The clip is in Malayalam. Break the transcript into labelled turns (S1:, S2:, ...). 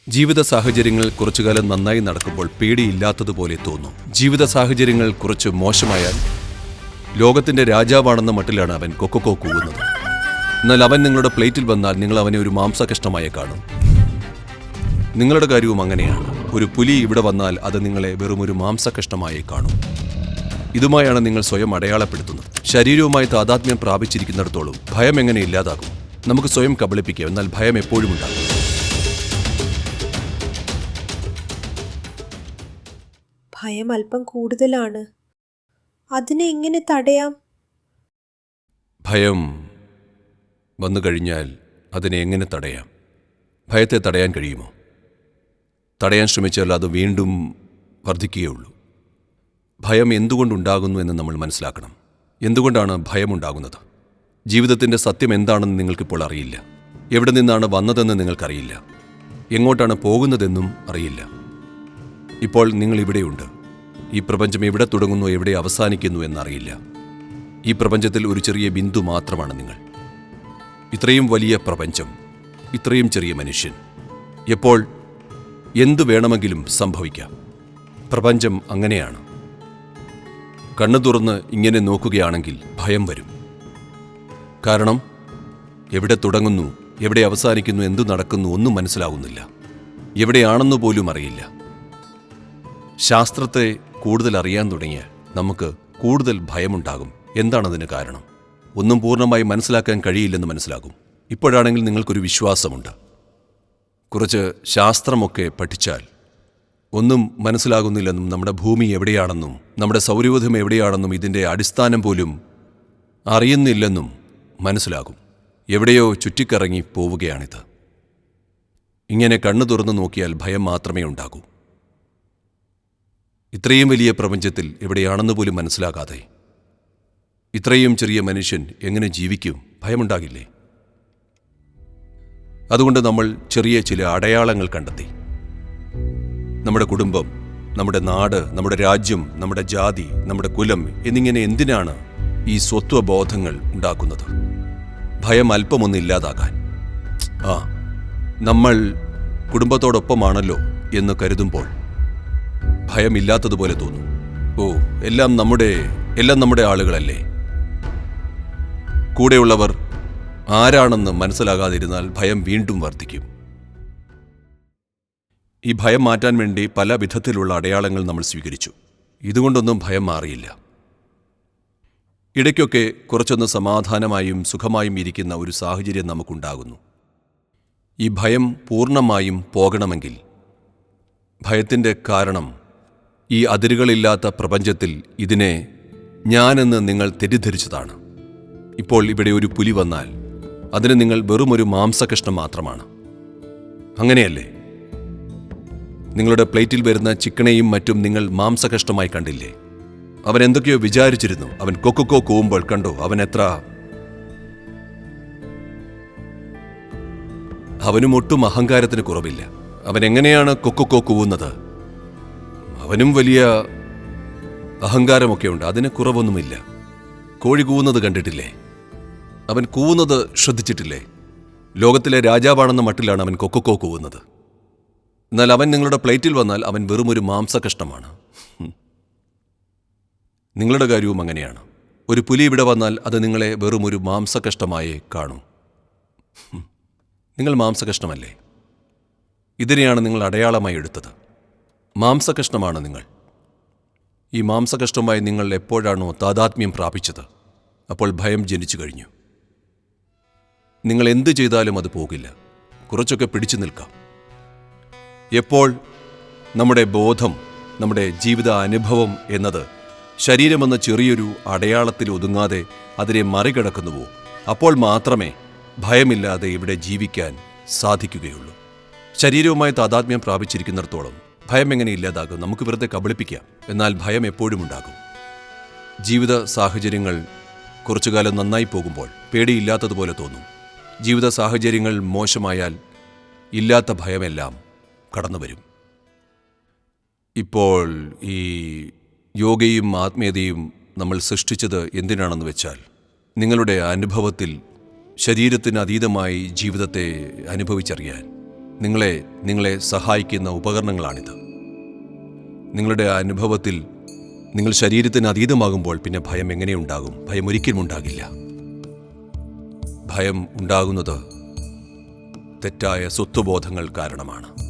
S1: ജീവിത സാഹചര്യങ്ങൾ കുറച്ചുകാലം നന്നായി നടക്കുമ്പോൾ പേടിയില്ലാത്തതുപോലെ തോന്നും. ജീവിത സാഹചര്യങ്ങൾ കുറച്ച് മോശമായാൽ ലോകത്തിന്റെ രാജാവാണെന്ന മട്ടിലാണ് അവൻ കൊക്കോ കൂവുന്നത്. എന്നാൽ അവൻ നിങ്ങളുടെ പ്ലേറ്റിൽ വന്നാൽ നിങ്ങൾ അവനെ ഒരു മാംസകഷ്ണമായി കാണും. നിങ്ങളുടെ കാര്യവും അങ്ങനെയാണ്. ഒരു പുലി ഇവിടെ വന്നാൽ അത് നിങ്ങളെ വെറുമൊരു മാംസകഷ്ണമായി കാണും. ഇതുമായാണ് നിങ്ങൾ സ്വയം അടയാളപ്പെടുത്തുന്നത്. ശരീരവുമായി താദാത്മ്യം പ്രാപിച്ചിരിക്കുന്നിടത്തോളം ഭയം എങ്ങനെ ഇല്ലാതാകും? നമുക്ക് സ്വയം കബളിപ്പിക്കാം, എന്നാൽ ഭയം എപ്പോഴും ഉണ്ടാകും.
S2: ഭയം അല്പം കൂടുതലാണ്. അതിനെ എങ്ങനെ തടയാം?
S1: ഭയം വന്നു കഴിഞ്ഞാൽ അതിനെ എങ്ങനെ തടയാം? ഭയത്തെ തടയാൻ കഴിയുമോ? തടയാൻ ശ്രമിച്ചാൽ അത് വീണ്ടും വർദ്ധിക്കുകയുള്ളൂ. ഭയം എന്തുകൊണ്ടുണ്ടാകുന്നു എന്ന് നമ്മൾ മനസ്സിലാക്കണം. എന്തുകൊണ്ടാണ് ഭയമുണ്ടാകുന്നത്? ജീവിതത്തിൻ്റെ സത്യം എന്താണെന്ന് നിങ്ങൾക്കിപ്പോൾ അറിയില്ല. എവിടെ നിന്നാണ് വന്നതെന്ന് നിങ്ങൾക്കറിയില്ല. എങ്ങോട്ടാണ് പോകുന്നതെന്നും അറിയില്ല. ഇപ്പോൾ നിങ്ങൾ ഇവിടെയുണ്ട്. ഈ പ്രപഞ്ചം എവിടെ തുടങ്ങുന്നു, എവിടെ അവസാനിക്കുന്നു എന്നറിയില്ല. ഈ പ്രപഞ്ചത്തിൽ ഒരു ചെറിയ ബിന്ദു മാത്രമാണ് നിങ്ങൾ. ഇത്രയും വലിയ പ്രപഞ്ചം, ഇത്രയും ചെറിയ മനുഷ്യൻ. എപ്പോൾ എന്തു വേണമെങ്കിലും സംഭവിക്കാം. പ്രപഞ്ചം അങ്ങനെയാണ്. കണ്ണു തുറന്ന് ഇങ്ങനെ നോക്കുകയാണെങ്കിൽ ഭയം വരും. കാരണം എവിടെ തുടങ്ങുന്നു, എവിടെ അവസാനിക്കുന്നു, എന്തു നടക്കുന്നു ഒന്നും മനസ്സിലാകുന്നില്ല. എവിടെയാണെന്ന് പോലും അറിയില്ല. ശാസ്ത്രത്തെ കൂടുതൽ അറിയാൻ തുടങ്ങിയാൽ നമുക്ക് കൂടുതൽ ഭയമുണ്ടാകും. എന്താണതിന് കാരണം? ഒന്നും പൂർണ്ണമായി മനസ്സിലാക്കാൻ കഴിയില്ലെന്ന് മനസ്സിലാകും. ഇപ്പോഴാണെങ്കിൽ നിങ്ങൾക്കൊരു വിശ്വാസമുണ്ട്. കുറച്ച് ശാസ്ത്രമൊക്കെ പഠിച്ചാൽ ഒന്നും മനസ്സിലാകുന്നില്ലെന്നും നമ്മുടെ ഭൂമി എവിടെയാണെന്നും നമ്മുടെ സൗരയൂഥം എവിടെയാണെന്നും ഇതിൻ്റെ അടിസ്ഥാനം പോലും അറിയുന്നില്ലെന്നും മനസ്സിലാകും. എവിടെയോ ചുറ്റിക്കറങ്ങി പോവുകയാണിത്. ഇങ്ങനെ കണ്ണു തുറന്നു നോക്കിയാൽ ഭയം മാത്രമേ ഉണ്ടാകൂ. ഇത്രയും വലിയ പ്രപഞ്ചത്തിൽ എവിടെയാണെന്ന് പോലും മനസ്സിലാകാതെ ഇത്രയും ചെറിയ മനുഷ്യൻ എങ്ങനെ ജീവിക്കും? ഭയമുണ്ടാകില്ലേ? അതുകൊണ്ട് നമ്മൾ ചെറിയ ചില അടയാളങ്ങൾ കണ്ടെത്തി. നമ്മുടെ കുടുംബം, നമ്മുടെ നാട്, നമ്മുടെ രാജ്യം, നമ്മുടെ ജാതി, നമ്മുടെ കുലം എന്നിങ്ങനെ എന്തിനാണ് ഈ സ്വത്വബോധങ്ങൾ ഉണ്ടാക്കുന്നത്? ഭയം അല്പമൊന്നും ഇല്ലാതാകാൻ. നമ്മൾ കുടുംബത്തോടൊപ്പമാണല്ലോ എന്ന് കരുതുമ്പോൾ ഭയമില്ലാത്തതുപോലെ തോന്നും. എല്ലാം നമ്മുടെ ആളുകളല്ലേ. കൂടെയുള്ളവർ ആരാണെന്ന് മനസ്സിലാകാതിരുന്നാൽ ഭയം വീണ്ടും വർദ്ധിക്കും. ഈ ഭയം മാറ്റാൻ വേണ്ടി പല വിധത്തിലുള്ള അടയാളങ്ങൾ നമ്മൾ സ്വീകരിച്ചു. ഇതുകൊണ്ടൊന്നും ഭയം മാറിയില്ല. ഇടയ്ക്കൊക്കെ കുറച്ചൊന്ന് സമാധാനമായും സുഖമായും ഇരിക്കുന്ന ഒരു സാഹചര്യം നമുക്കുണ്ടാകുന്നു. ഈ ഭയം പൂർണ്ണമായും പോകണമെങ്കിൽ ഭയത്തിൻ്റെ കാരണം ഈ അതിരുകളില്ലാത്ത പ്രപഞ്ചത്തിൽ ഇതിനെ ഞാനെന്ന് നിങ്ങൾ തെറ്റിദ്ധരിച്ചതാണ്. ഇപ്പോൾ ഇവിടെ ഒരു പുലി വന്നാൽ അതിന് നിങ്ങൾ വെറുമൊരു മാംസകഷ്ണം മാത്രമാണ്. അങ്ങനെയല്ലേ? നിങ്ങളുടെ പ്ലേറ്റിൽ വരുന്ന ചിക്കനെയും മറ്റും നിങ്ങൾ മാംസകഷ്ണമായി കണ്ടില്ലേ? അവൻ എന്തൊക്കെയോ വിചാരിച്ചിരുന്നു. അവൻ കൊക്കോ കൂവുമ്പോൾ കണ്ടോ അവനും ഒട്ടും അഹങ്കാരത്തിന് കുറവില്ല. അവൻ എങ്ങനെയാണ് കൊക്കോ കൂവുന്നത്? അവനും വലിയ അഹങ്കാരമൊക്കെ ഉണ്ട്. അതിന് കുറവൊന്നുമില്ല. കോഴി കൂവുന്നത് കണ്ടിട്ടില്ലേ? അവൻ കൂവുന്നത് ശ്രദ്ധിച്ചിട്ടില്ലേ? ലോകത്തിലെ രാജാവാണെന്ന മട്ടിലാണ് അവൻ കൊക്കോ കൂവുന്നത്. എന്നാൽ അവൻ നിങ്ങളുടെ പ്ലേറ്റിൽ വന്നാൽ അവൻ വെറുമൊരു മാംസകഷ്ണമാണ്. നിങ്ങളുടെ കാര്യവും അങ്ങനെയാണ്. ഒരു പുലി ഇവിടെ വന്നാൽ അത് നിങ്ങളെ വെറുമൊരു മാംസകഷ്ണമായേ കാണും. നിങ്ങൾ മാംസകഷ്ണമല്ലേ? ഇതിനെയാണ് നിങ്ങൾ അടയാളമായി എടുത്തത്. മാംസകഷ്ണമാണ് നിങ്ങൾ. ഈ മാംസകഷ്ണമായി നിങ്ങൾ എപ്പോഴാണോ താദാത്മ്യം പ്രാപിച്ചത്, അപ്പോൾ ഭയം ജനിച്ചു കഴിഞ്ഞു. നിങ്ങൾ എന്തു ചെയ്താലും അത് പോകില്ല. കുറച്ചൊക്കെ പിടിച്ചു നിൽക്കാം. എപ്പോൾ നമ്മുടെ ബോധം, നമ്മുടെ ജീവിത അനുഭവം എന്നത് ശരീരമെന്ന ചെറിയൊരു അടയാളത്തിൽ ഒതുങ്ങാതെ അതിനെ മറികടക്കുന്നുവോ, അപ്പോൾ മാത്രമേ ഭയമില്ലാതെ ഇവിടെ ജീവിക്കാൻ സാധിക്കുകയുള്ളൂ. ശരീരവുമായി താദാത്മ്യം പ്രാപിച്ചിരിക്കുന്നിടത്തോളം ഭയം എങ്ങനെ ഇല്ലാതാകും? നമുക്ക് വെറുതെ കബളിപ്പിക്കാം. എന്നാൽ ഭയം എപ്പോഴും ഉണ്ടാകും. ജീവിത സാഹചര്യങ്ങൾ കുറച്ചുകാലം നന്നായി പോകുമ്പോൾ പേടിയില്ലാത്തതുപോലെ തോന്നും. ജീവിത സാഹചര്യങ്ങൾ മോശമായാൽ ഇല്ലാത്ത ഭയമെല്ലാം കടന്നു വരും. ഇപ്പോൾ ഈ യോഗയും ആത്മീയതയും നമ്മൾ സൃഷ്ടിച്ചത് എന്തിനാണെന്ന് വെച്ചാൽ, നിങ്ങളുടെ അനുഭവത്തിൽ ശരീരത്തിന് അതീതമായി ജീവിതത്തെ അനുഭവിച്ചറിയാൻ, നിങ്ങളെ സഹായിക്കുന്ന ഉപകരണങ്ങളാണിത്. നിങ്ങളുടെ അനുഭവത്തിൽ നിങ്ങൾ ശരീരത്തിന് അതീതമാകുമ്പോൾ പിന്നെ ഭയം എങ്ങനെയുണ്ടാകും? ഭയം ഒരിക്കലും ഉണ്ടാകില്ല. ഭയം ഉണ്ടാകുന്നത് തെറ്റായ സ്വത്വബോധങ്ങൾ കാരണമാണ്.